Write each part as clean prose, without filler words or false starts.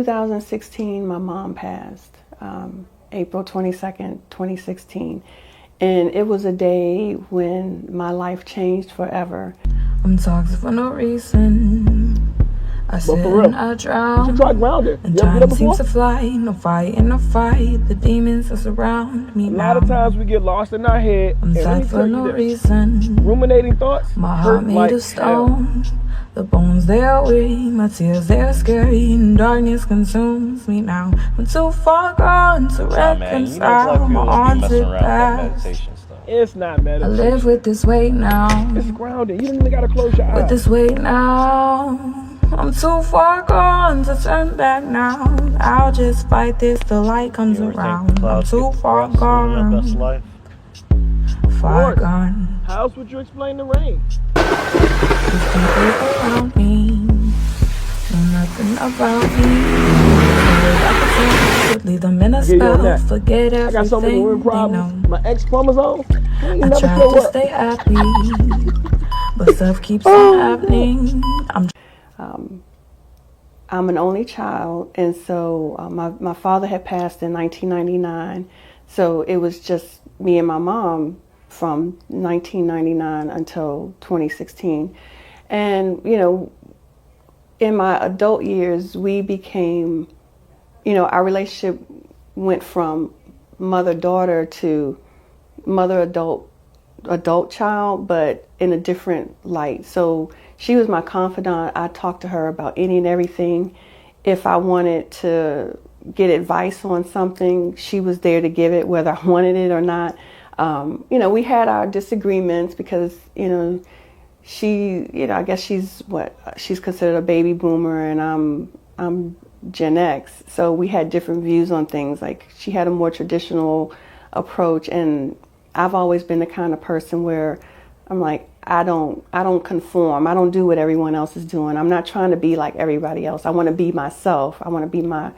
2016, my mom passed, April 22nd, 2016. And it was a day when my life changed forever. I'm toxic for no reason. I sit and I drown. You should try grounded. And You ever get up time seems before? to fly, no fight in a fight. The demons that surround me now. A lot of times we get lost in our head. I'm And let sad me for tell no you this. reason. Ruminating thoughts My hurt heart made like of stone. The bones they are weak, my tears they are scary, and darkness consumes me now. I'm too far gone to reconcile my haunted past. It's not I meditation. live with this weight now. It's grounded. You don't even gotta close your eyes. With this weight now. I'm too far gone to turn back now. I'll just fight this till light comes around. I'm too far gone. Far gone. How else would you explain the rain? These people around me know nothing about me. Leave them in a spell. Forget I got so many everything women they problems. know. My X chromosomes. I try to stay happy, but stuff keeps on happening. I'm an only child, and so my father had passed in 1999, so it was just me and my mom from 1999 until 2016. And, you know, in my adult years, we became, you know, our relationship went from mother-daughter to mother-adult-child, but in a different light. So she was my confidant. I talked to her about any and everything. If I wanted to get advice on something, she was there to give it, whether I wanted it or not. You know, we had our disagreements because, you know, she, you know, I guess she's considered a baby boomer, and I'm Gen X. So we had different views on things. Like, she had a more traditional approach, and I've always been the kind of person where I'm like, I don't conform. I don't do what everyone else is doing. I'm not trying to be like everybody else. I want to be myself. I want to be my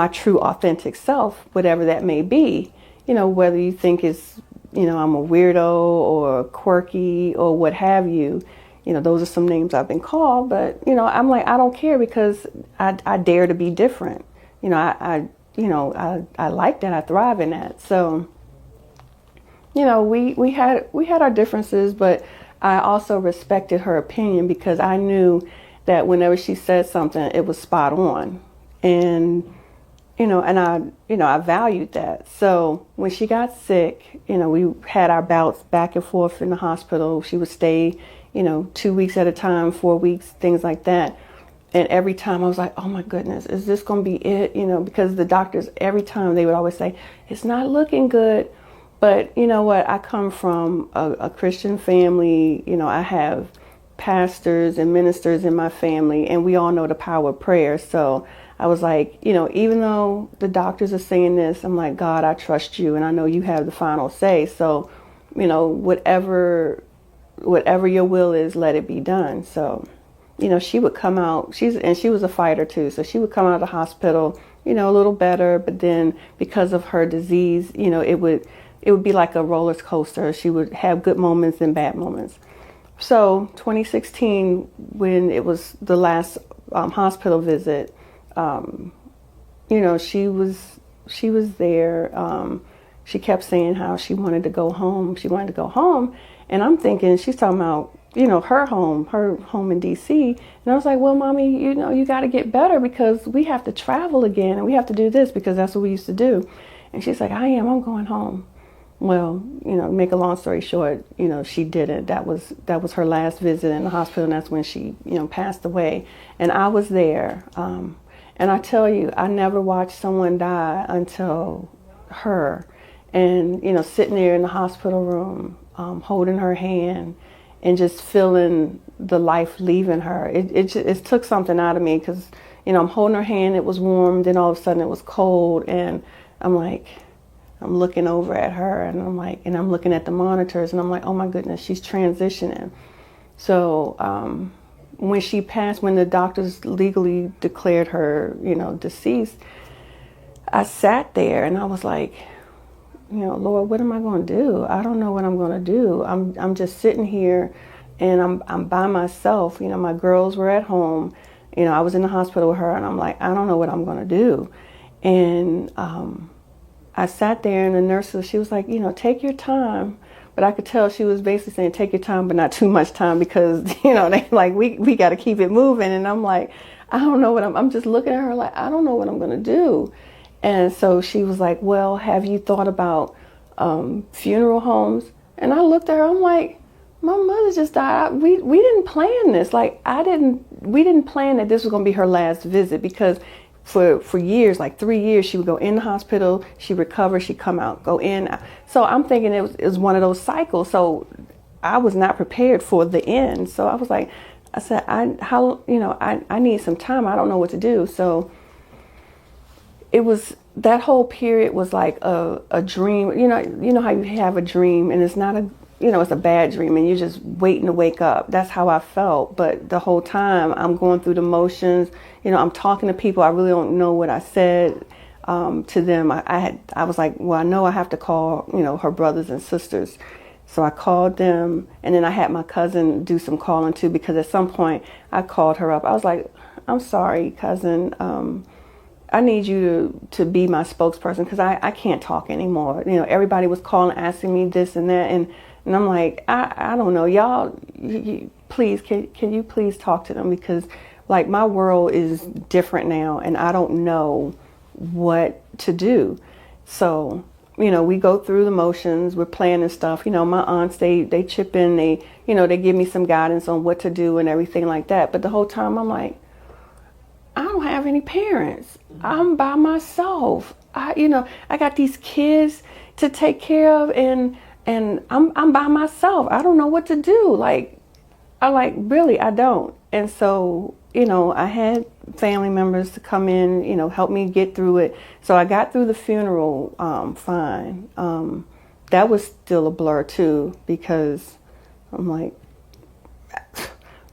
true authentic self, whatever that may be. You know, whether you think it's, you know, I'm a weirdo or quirky or what have you. You know, those are some names I've been called, but, you know, I'm like, I don't care, because I dare to be different. You know, I like that. I thrive in that. So, you know, we had our differences, but I also respected her opinion, because I knew that whenever she said something, it was spot on. And, I valued that. So when she got sick, you know, we had our bouts back and forth in the hospital. She would stay, you know, 2 weeks at a time, 4 weeks, things like that. And every time I was like, oh my goodness, is this going to be it? You know, because the doctors, every time they would always say, it's not looking good. But you know what? I come from a Christian family. You know, I have pastors and ministers in my family, and we all know the power of prayer. So I was like, you know, even though the doctors are saying this, I'm like, God, I trust you, and I know you have the final say. So, you know, whatever your will is, let it be done. So, you know, she would come out. She was a fighter too. So she would come out of the hospital, you know, a little better. But then because of her disease, you know, it would be like a roller coaster. She would have good moments and bad moments. So 2016, when it was the last hospital visit, you know, she was there. She kept saying how she wanted to go home. She wanted to go home. And I'm thinking, she's talking about, you know, her home in DC. And I was like, well, Mommy, you know, you got to get better, because we have to travel again, and we have to do this, because that's what we used to do. And she's like, I'm going home. Well, you know, make a long story short, you know, she didn't. That was her last visit in the hospital, and that's when she, you know, passed away. And I was there. And I tell you, I never watched someone die until her. And, you know, sitting there in the hospital room, holding her hand and just feeling the life leaving her. It took something out of me, because, you know, I'm holding her hand, it was warm, then all of a sudden it was cold, and I'm looking over at her, and I'm looking at the monitors, and I'm like, oh my goodness, she's transitioning. So when she passed, when the doctors legally declared her, you know, deceased, I sat there and I was like, you know, Lord, what am I going to do? I don't know what I'm going to do. I'm just sitting here, and I'm by myself. You know, my girls were at home. I was in the hospital with her, and I'm like, I don't know what I'm going to do. And I sat there, and the nurse, she was like, take your time. But I could tell she was basically saying, take your time, but not too much time, because, they like, we got to keep it moving. And I'm like, I don't know what I'm just looking at her like, I don't know what I'm going to do. And so she was like, well, have you thought about funeral homes? And I looked at her, I'm like, my mother just died. We didn't plan this. Like, we didn't plan that this was going to be her last visit, because for years, like 3 years, she would go in the hospital, she recover, she come out, go in. So I'm thinking it was one of those cycles. So I was not prepared for the end. So I was like, I said, I need some time. I don't know what to do. So it was, that whole period was like a dream. You know how you have a dream, and it's not it's a bad dream, and you're just waiting to wake up. That's how I felt. But the whole time I'm going through the motions. I'm talking to people. I really don't know what I said to them. I was like, well, I know I have to call, her brothers and sisters. So I called them, and then I had my cousin do some calling too, because at some point I called her up. I was like, I'm sorry, cousin. I need you to be my spokesperson, because I can't talk anymore. Everybody was calling, asking me this and that. And I'm like, I don't know, y'all, please, can you please talk to them? Because like, my world is different now, and I don't know what to do. So, we go through the motions, we're planning stuff. My aunts, they chip in, they give me some guidance on what to do and everything like that. But the whole time I'm like, I don't have any parents. I'm by myself. I got these kids to take care of, and I'm by myself. I don't know what to do. Really, I don't. And so, I had family members to come in, help me get through it. So I got through the funeral fine. That was still a blur too, because I'm like,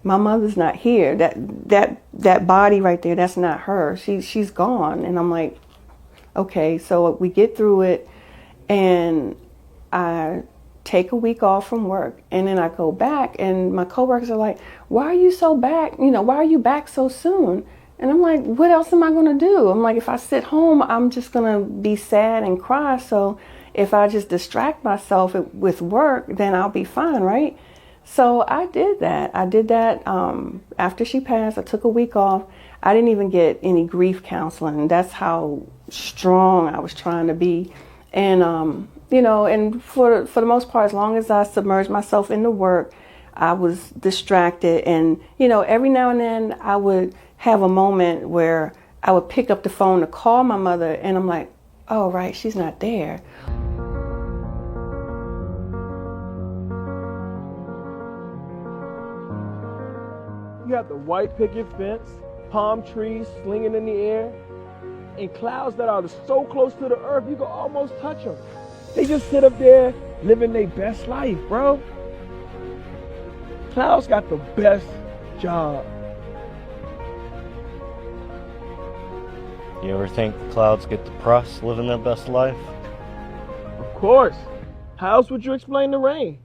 my mother's not here. That body right there, that's not her. She's gone. And I'm like, okay. So we get through it, and I take a week off from work, and then I go back, and my coworkers are like, why are you so back? Why are you back so soon? And I'm like, what else am I going to do? I'm like, if I sit home, I'm just going to be sad and cry. So if I just distract myself with work, then I'll be fine, right? So I did that. After she passed, I took a week off. I didn't even get any grief counseling. That's how strong I was trying to be. And, and for the most part, as long as I submerged myself into work, I was distracted. And, every now and then I would have a moment where I would pick up the phone to call my mother, and I'm like, oh, right, she's not there. You have the white picket fence, palm trees slinging in the air, and clouds that are so close to the earth you can almost touch them. They just sit up there living their best life, bro. Clouds got the best job. You ever think the clouds get depressed living their best life? Of course. How else would you explain the rain?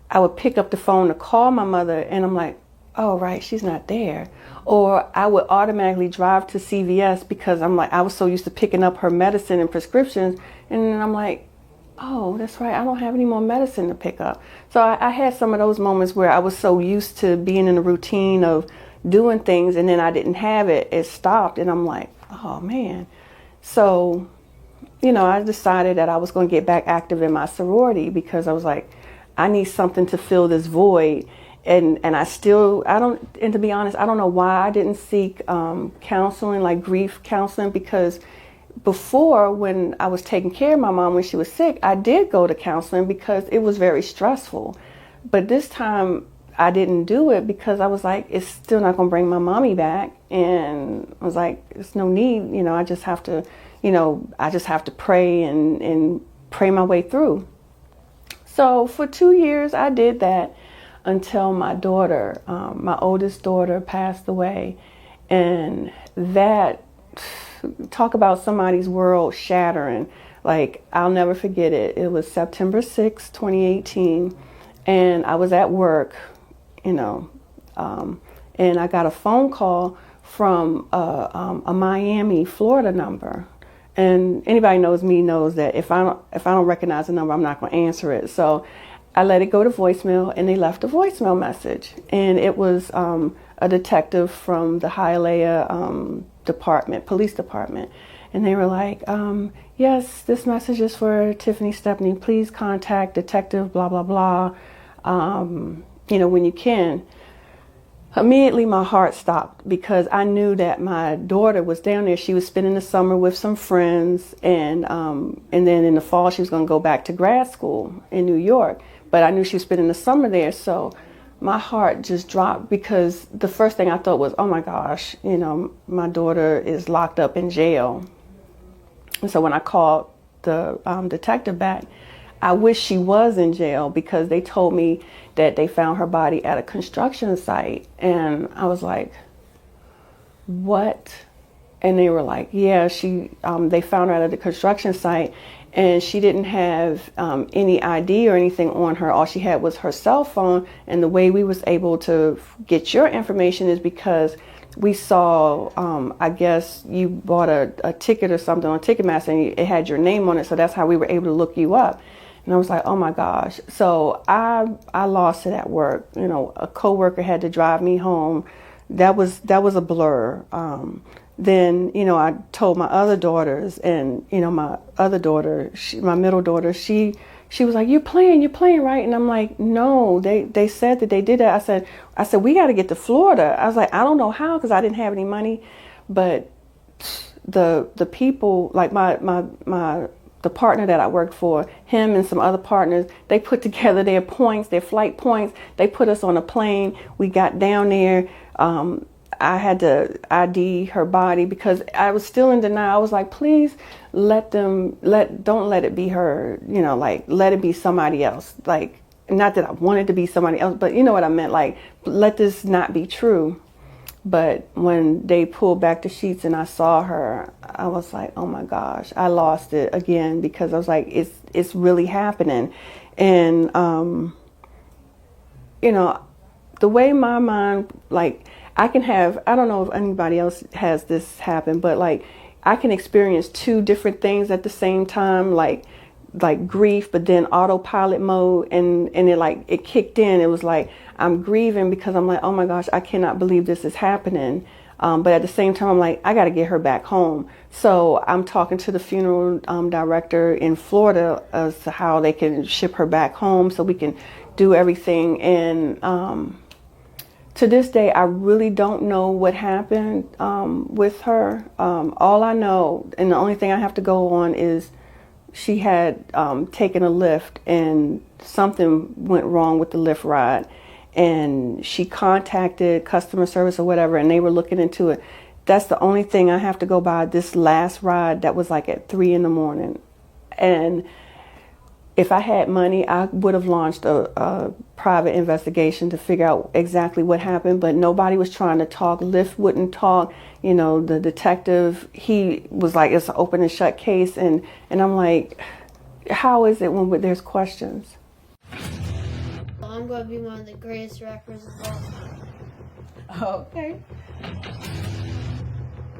I would pick up the phone to call my mother, and I'm like, oh, right, she's not there. Or I would automatically drive to CVS, because I was so used to picking up her medicine and prescriptions. And then I'm like, oh, that's right, I don't have any more medicine to pick up. So I had some of those moments where I was so used to being in the routine of doing things, and then I didn't have it. It stopped, and I'm like, oh, man. So, I decided that I was going to get back active in my sorority, because I was like, I need something to fill this void. And to be honest, I don't know why I didn't seek counseling, like grief counseling, because before, when I was taking care of my mom when she was sick, I did go to counseling because it was very stressful. But this time I didn't do it, because I was like, it's still not going to bring my mommy back. And I was like, there's no need, I just have to pray and pray my way through. So for 2 years I did that, until my daughter, my oldest daughter, passed away. And that, talk about somebody's world shattering. Like, I'll never forget it. It was September 6, 2018. and I was at work, you know, and I got a phone call from a Miami, Florida number. And anybody knows me knows that if I don't recognize the number, I'm not going to answer it. So I let it go to voicemail, and they left a voicemail message. And it was a detective from the Hialeah police department. And they were like, yes, this message is for Tiffany Stephanie. Please contact detective blah, blah, blah, you know, when you can. Immediately my heart stopped because I knew that my daughter was down there. She was spending the summer with some friends, and then in the fall she was going to go back to grad school in New York. But I knew she was spending the summer there, so my heart just dropped because the first thing I thought was, oh my gosh, you know, my daughter is locked up in jail. And so when I called the detective back, I wish she was in jail because they told me that they found her body at a construction site. And I was like, what? And they were like, yeah, they found her at a construction site, and she didn't have any ID or anything on her. All she had was her cell phone. And the way we was able to get your information is because we saw, I guess you bought a ticket or something on Ticketmaster, and it had your name on it. So that's how we were able to look you up. And I was like, oh my gosh. So I lost it at work. You know, a coworker had to drive me home. That was a blur. Then, you know, I told my other daughters, and, you know, my other daughter, my middle daughter, she was like, you're playing, right? And I'm like, no, they said that they did that. I said, we got to get to Florida. I was like, I don't know how, because I didn't have any money. But the people, like the partner that I worked for, him and some other partners, they put together their points, their flight points. They put us on a plane. We got down there. I had to ID her body because I was still in denial. I was like, please don't let it be her, you know, like let it be somebody else. Like, not that I wanted to be somebody else, but you know what I meant? Like, let this not be true. But when they pulled back the sheets and I saw her, I was like, oh my gosh, I lost it again, because I was like, it's really happening. And, you know, the way my mind, like, I don't know if anybody else has this happen, but like, I can experience two different things at the same time, like grief, but then autopilot mode, and it kicked in. It was like, I'm grieving because I'm like, oh my gosh, I cannot believe this is happening. But at the same time, I'm like, I got to get her back home. So I'm talking to the funeral director in Florida as to how they can ship her back home so we can do everything. And to this day, I really don't know what happened with her. All I know, and the only thing I have to go on, is she had taken a lift and something went wrong with the lift ride. And she contacted customer service or whatever, and they were looking into it. That's the only thing I have to go by, this last ride that was like at 3 a.m. And if I had money, I would have launched a private investigation to figure out exactly what happened, but nobody was trying to talk. Lyft wouldn't talk. You know, the detective, he was like, it's an open and shut case. And I'm like, how is it when there's questions? I'm going to be one of the greatest rappers of all time. Okay.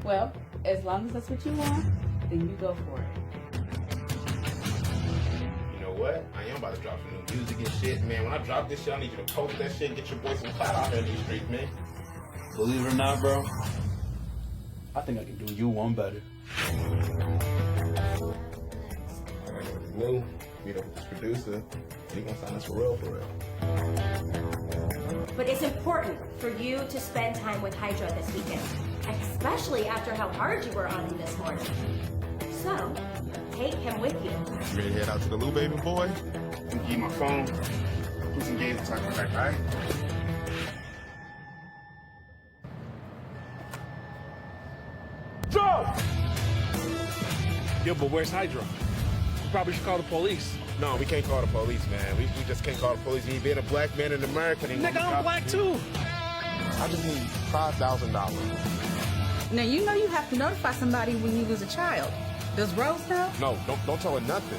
Well, as long as that's what you want, then you go for it. You know what? I am about to drop some new music and shit, man. When I drop this shit, I need you to post that shit and get your boy some clout out here in these streets, man. Believe it or not, bro, I think I can do you one better. Lou, meet up with this producer. He gonna sign us for real, for real. But it's important for you to spend time with Hydra this weekend, especially after how hard you were on him this morning. So, take him with you. You ready to head out to the Lou, baby boy? I'm gonna give you my phone. Put some games and talk back, all right? Joe! Yo, but where's Hydra? We probably should call the police. No, we can't call the police, man. We just can't call the police. You being a black man in America. Nigga, I'm black too. I just need $5,000. Now, you know you have to notify somebody when you lose a child. Does Rose know? No, don't tell her nothing.